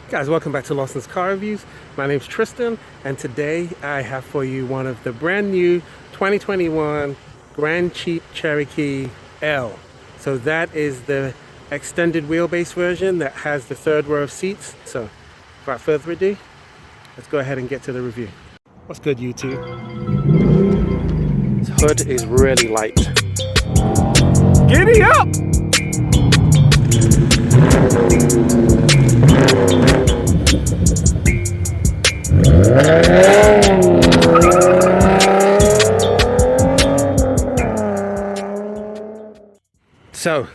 Guys, welcome back to Lawson's Car Reviews. My name's Tristan, and today I have for you one of the brand new 2021 Grand Jeep Cherokee L. So that is the extended wheelbase version that has the third row of seats. So without further ado, let's go ahead and get to the review. What's good, YouTube? This hood is really light. Giddy up! So,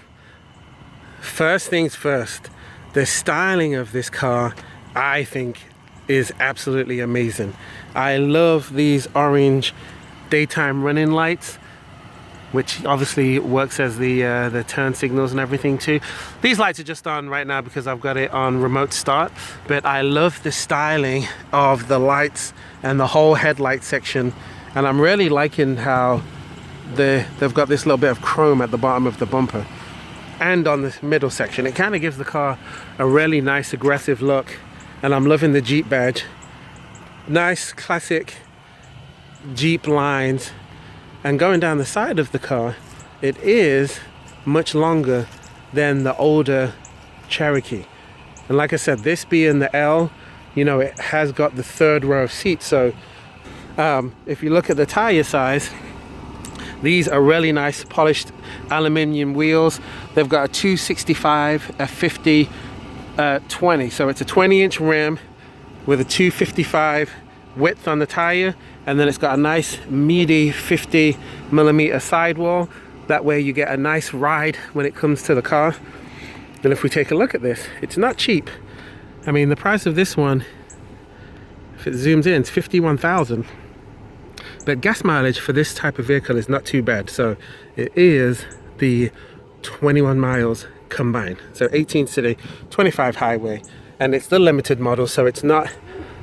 first things first, the styling of this car, I think, is absolutely amazing. I love these orange daytime running lights, which obviously works as the turn signals and everything too. These lights are just on right now because I've got it on remote start, but I love the styling of the lights and the whole headlight section, and I'm really liking how they've got this little bit of chrome at the bottom of the bumper and on the middle section. It kind of gives the car a really nice aggressive look, and I'm loving the Jeep badge. Nice classic Jeep lines. And going down the side of the car, it is much longer than the older Cherokee. And like I said, this being the L, you know, it has got the third row of seats. So if you look at the tire size, these are really nice polished aluminium wheels. They've got a 265, a 50, 20. So it's a 20-inch rim with a 255 width on the tire, and then it's got a nice meaty 50mm sidewall. That way you get a nice ride when it comes to the car. And if we take a look at this, it's not cheap. I mean, the price of this one, if it zooms in, it's $51,000. But gas mileage for this type of vehicle is not too bad. So it is the 21 miles combined. So 18 city, 25 highway, and it's the limited model, so it's not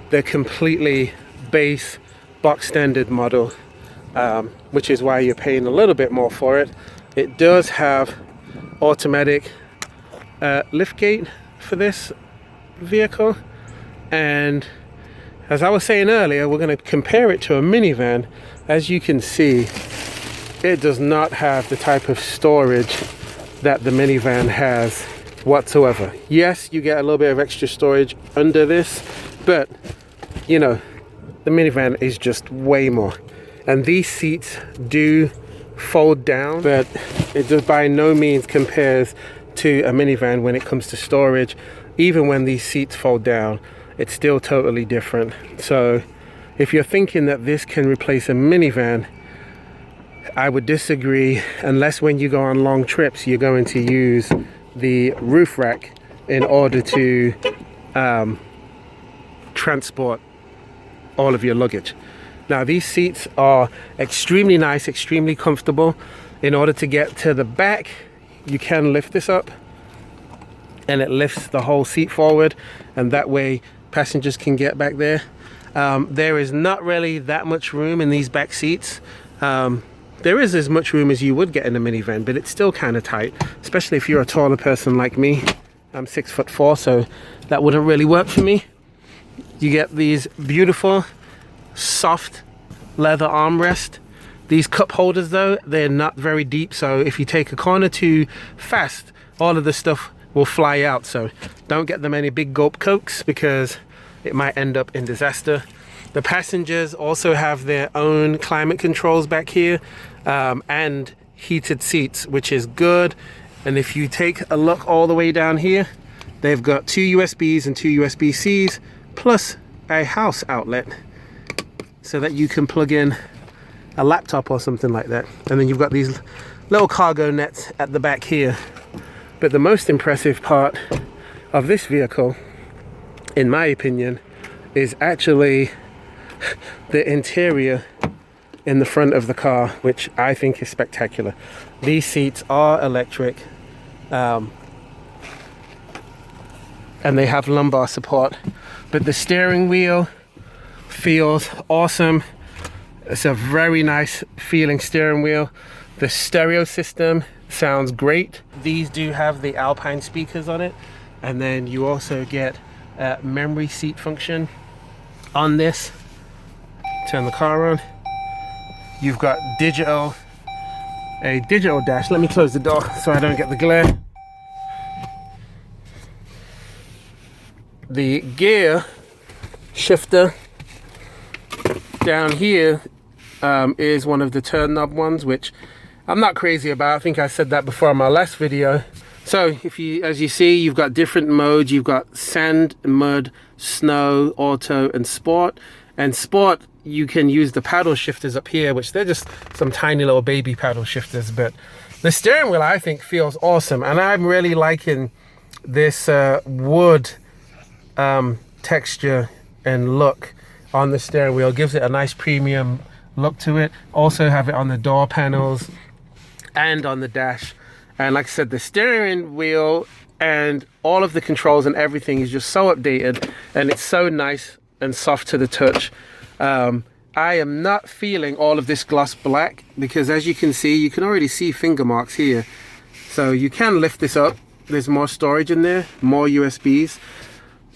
the completely base box standard model, which is why you're paying a little bit more for it. It does have automatic liftgate for this vehicle, and as I was saying earlier, we're going to compare it to a minivan. As you can see, it does not have the type of storage that the minivan has whatsoever. Yes, you get a little bit of extra storage under this, but you know, the minivan is just way more. And these seats do fold down, but it just by no means compares to a minivan when it comes to storage. Even when these seats fold down, it's still totally different. So if you're thinking that this can replace a minivan, I would disagree, unless when you go on long trips you're going to use the roof rack in order to transport all of your luggage. Now these seats are extremely nice, extremely comfortable. In order to get to the back, you can lift this up and it lifts the whole seat forward, and that way passengers can get back there. There is not really that much room in these back seats. There is as much room as you would get in a minivan, but it's still kind of tight, especially if you're a taller person like me. I'm 6'4", so that wouldn't really work for me. You get these beautiful soft leather armrest. These cup holders though, they're not very deep, so if you take a corner too fast, all of the stuff will fly out. So don't get them any big gulp cokes because it might end up in disaster. The passengers also have their own climate controls back here, and heated seats, which is good. And if you take a look all the way down here, they've got 2 USBs and 2 USB-Cs plus a house outlet so that you can plug in a laptop or something like that. And then you've got these little cargo nets at the back here. But the most impressive part of this vehicle, in my opinion, is actually the interior in the front of the car, which I think is spectacular. These seats are electric, and they have lumbar support, but the steering wheel feels awesome. It's a very nice feeling steering wheel. The stereo system sounds great. These do have the Alpine speakers on it, and then you also get memory seat function on this. Turn the car on. You've got a digital dash. Let me close the door so I don't get the glare. The gear shifter down here is one of the turn knob ones, which I'm not crazy about. I think I said that before in my last video. So as you see, you've got different modes. You've got sand, mud, snow, auto, and sport. And sport, you can use the paddle shifters up here, which they're just some tiny little baby paddle shifters. But the steering wheel, I think, feels awesome. And I'm really liking this wood texture and look on the steering wheel. Gives it a nice premium look to it. Also have it on the door panels and on the dash. And like I said, the steering wheel and all of the controls and everything is just so updated, and it's so nice and soft to the touch. I am not feeling all of this gloss black, because as you can see, you can already see finger marks here. So you can lift this up. There's more storage in there, more USBs.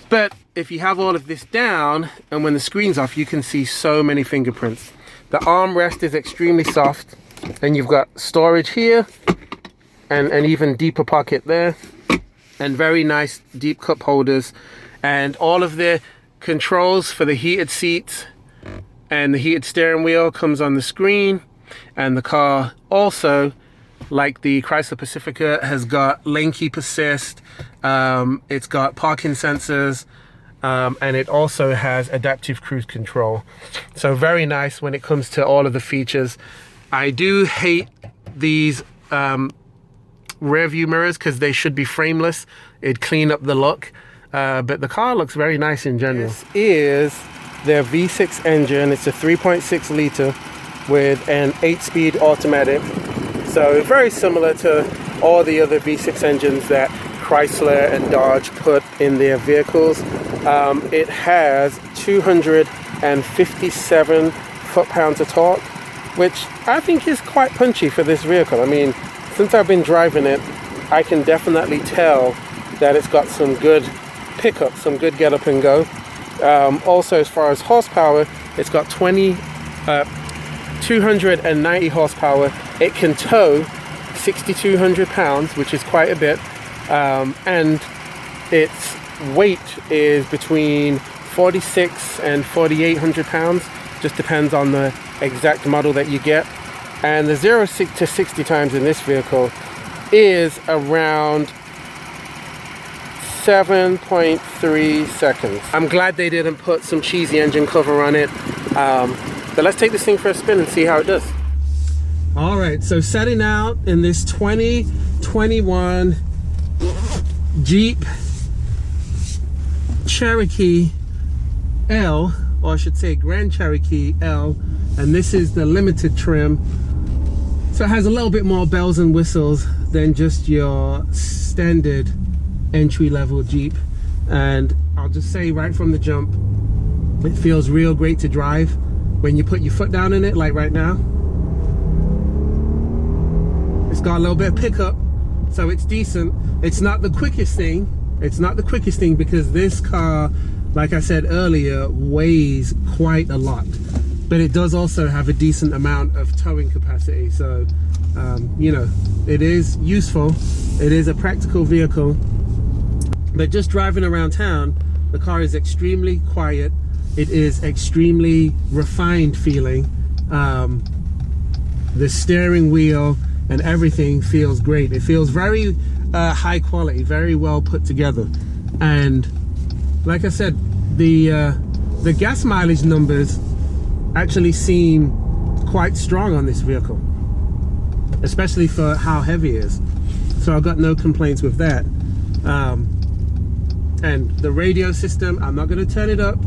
But if you have all of this down, and when the screen's off, you can see so many fingerprints. The armrest is extremely soft, and you've got storage here, and an even deeper pocket there, and very nice deep cup holders, and all of the controls for the heated seats and the heated steering wheel comes on the screen. And the car also, like the Chrysler Pacifica, has got lane keep assist, it's got parking sensors, and it also has adaptive cruise control. So very nice when it comes to all of the features. I do hate these rear view mirrors because they should be frameless. It'd clean up the look, but the car looks very nice in general. This is their V6 engine. It's a 3.6 liter with an 8-speed automatic. So very similar to all the other V6 engines that Chrysler and Dodge put in their vehicles. It has 257 foot-pounds of torque, which I think is quite punchy for this vehicle. I mean, since I've been driving it, I can definitely tell that it's got some good pickup, some good get up and go. Also, as far as horsepower, it's got 290 horsepower. It can tow 6,200 pounds, which is quite a bit. And its weight is between 46 and 4,800 pounds. Just depends on the exact model that you get. And the 0 to 60 times in this vehicle is around 7.3 seconds. I'm glad they didn't put some cheesy engine cover on it. But let's take this thing for a spin and see how it does. All right, so setting out in this 2021 Jeep Cherokee L, or I should say Grand Cherokee L, and this is the limited trim. So it has a little bit more bells and whistles than just your standard entry-level Jeep. And I'll just say right from the jump, it feels real great to drive when you put your foot down in it, like right now. It's got a little bit of pickup, so it's decent. It's not the quickest thing. It's not the quickest thing because this car, like I said earlier, weighs quite a lot. But it does also have a decent amount of towing capacity. So, you know, it is useful. It is a practical vehicle. But just driving around town, the car is extremely quiet. It is extremely refined feeling. The steering wheel and everything feels great. It feels very high quality, very well put together. And like I said, the gas mileage numbers actually seem quite strong on this vehicle, especially for how heavy it is. So I've got no complaints with that. And the radio system, I'm not going to turn it up,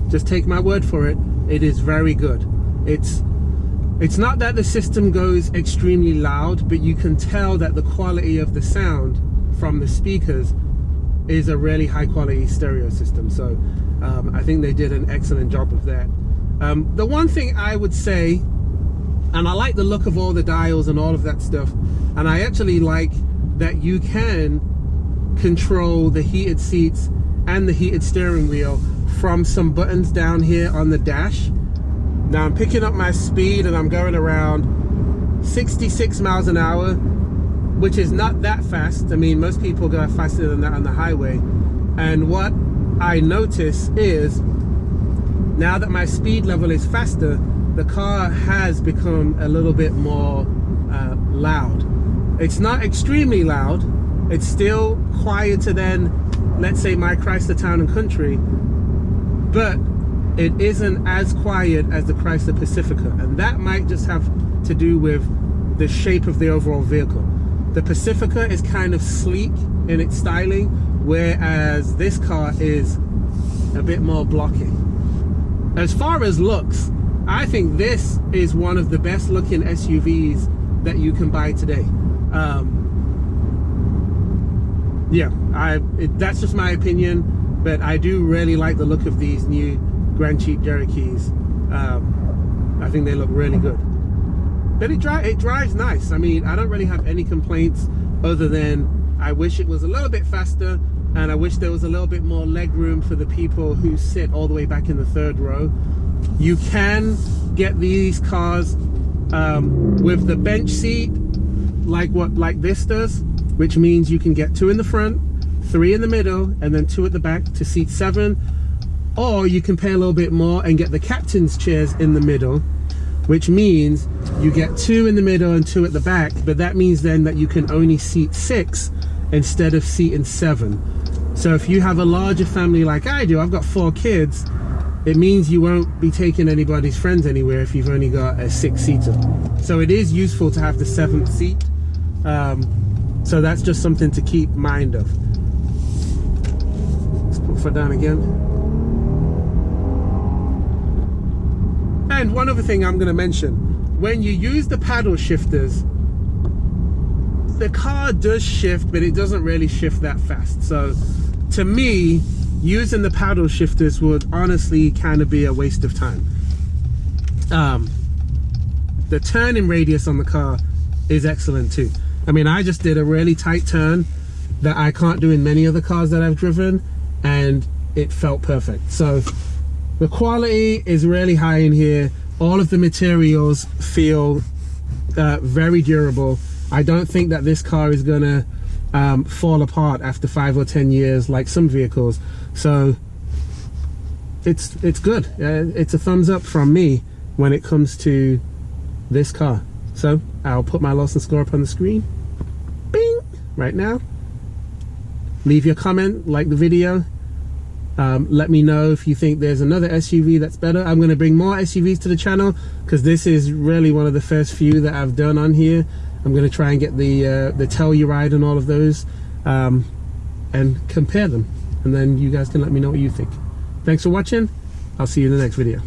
just take my word for it. It is very good. It's not that the system goes extremely loud, but you can tell that the quality of the sound from the speakers is a really high quality stereo system. So I think they did an excellent job of that. The one thing I would say, and I like the look of all the dials and all of that stuff, and I actually like that you can control the heated seats and the heated steering wheel from some buttons down here on the dash. Now I'm picking up my speed and I'm going around 66 miles an hour, which is not that fast. I mean, most people go faster than that on the highway. And what I notice is, now that my speed level is faster, the car has become a little bit more loud. It's not extremely loud. It's still quieter than, let's say, my Chrysler Town and Country, but it isn't as quiet as the Chrysler Pacifica, and that might just have to do with the shape of the overall vehicle. The Pacifica is kind of sleek in its styling, whereas this car is a bit more blocky. As far as looks, I think this is one of the best looking SUVs that you can buy today. That's just my opinion, but I do really like the look of these new Grand Jeep Cherokees. I think they look really good. But it drives nice. I mean, I don't really have any complaints other than I wish it was a little bit faster, and I wish there was a little bit more leg room for the people who sit all the way back in the third row. You can get these cars with the bench seat like this does, which means you can get 2 in the front, 3 in the middle, and then 2 at the back to seat 7. Or you can pay a little bit more and get the captain's chairs in the middle, which means you get 2 in the middle and 2 at the back, but that means then that you can only seat 6 instead of seating 7. So if you have a larger family like I do, I've got 4 kids, it means you won't be taking anybody's friends anywhere if you've only got a 6-seater. So it is useful to have the 7th seat. So that's just something to keep mind of. Let's put foot down again. And one other thing I'm going to mention, when you use the paddle shifters, the car does shift, but it doesn't really shift that fast. So to me, using the paddle shifters would honestly kind of be a waste of time. The turning radius on the car is excellent too. I mean, I just did a really tight turn that I can't do in many other cars that I've driven, and it felt perfect. So the quality is really high in here. All of the materials feel very durable. I don't think that this car is gonna fall apart after 5 or 10 years like some vehicles. So it's good. It's a thumbs up from me when it comes to this car. So I'll put my Lawson Score up on the screen, bing, right now. Leave your comment, like the video. Let me know if you think there's another SUV that's better. I'm going to bring more SUVs to the channel because this is really one of the first few that I've done on here. I'm going to try and get the Telluride and all of those and compare them, and then you guys can let me know what you think. Thanks for watching. I'll see you in the next video.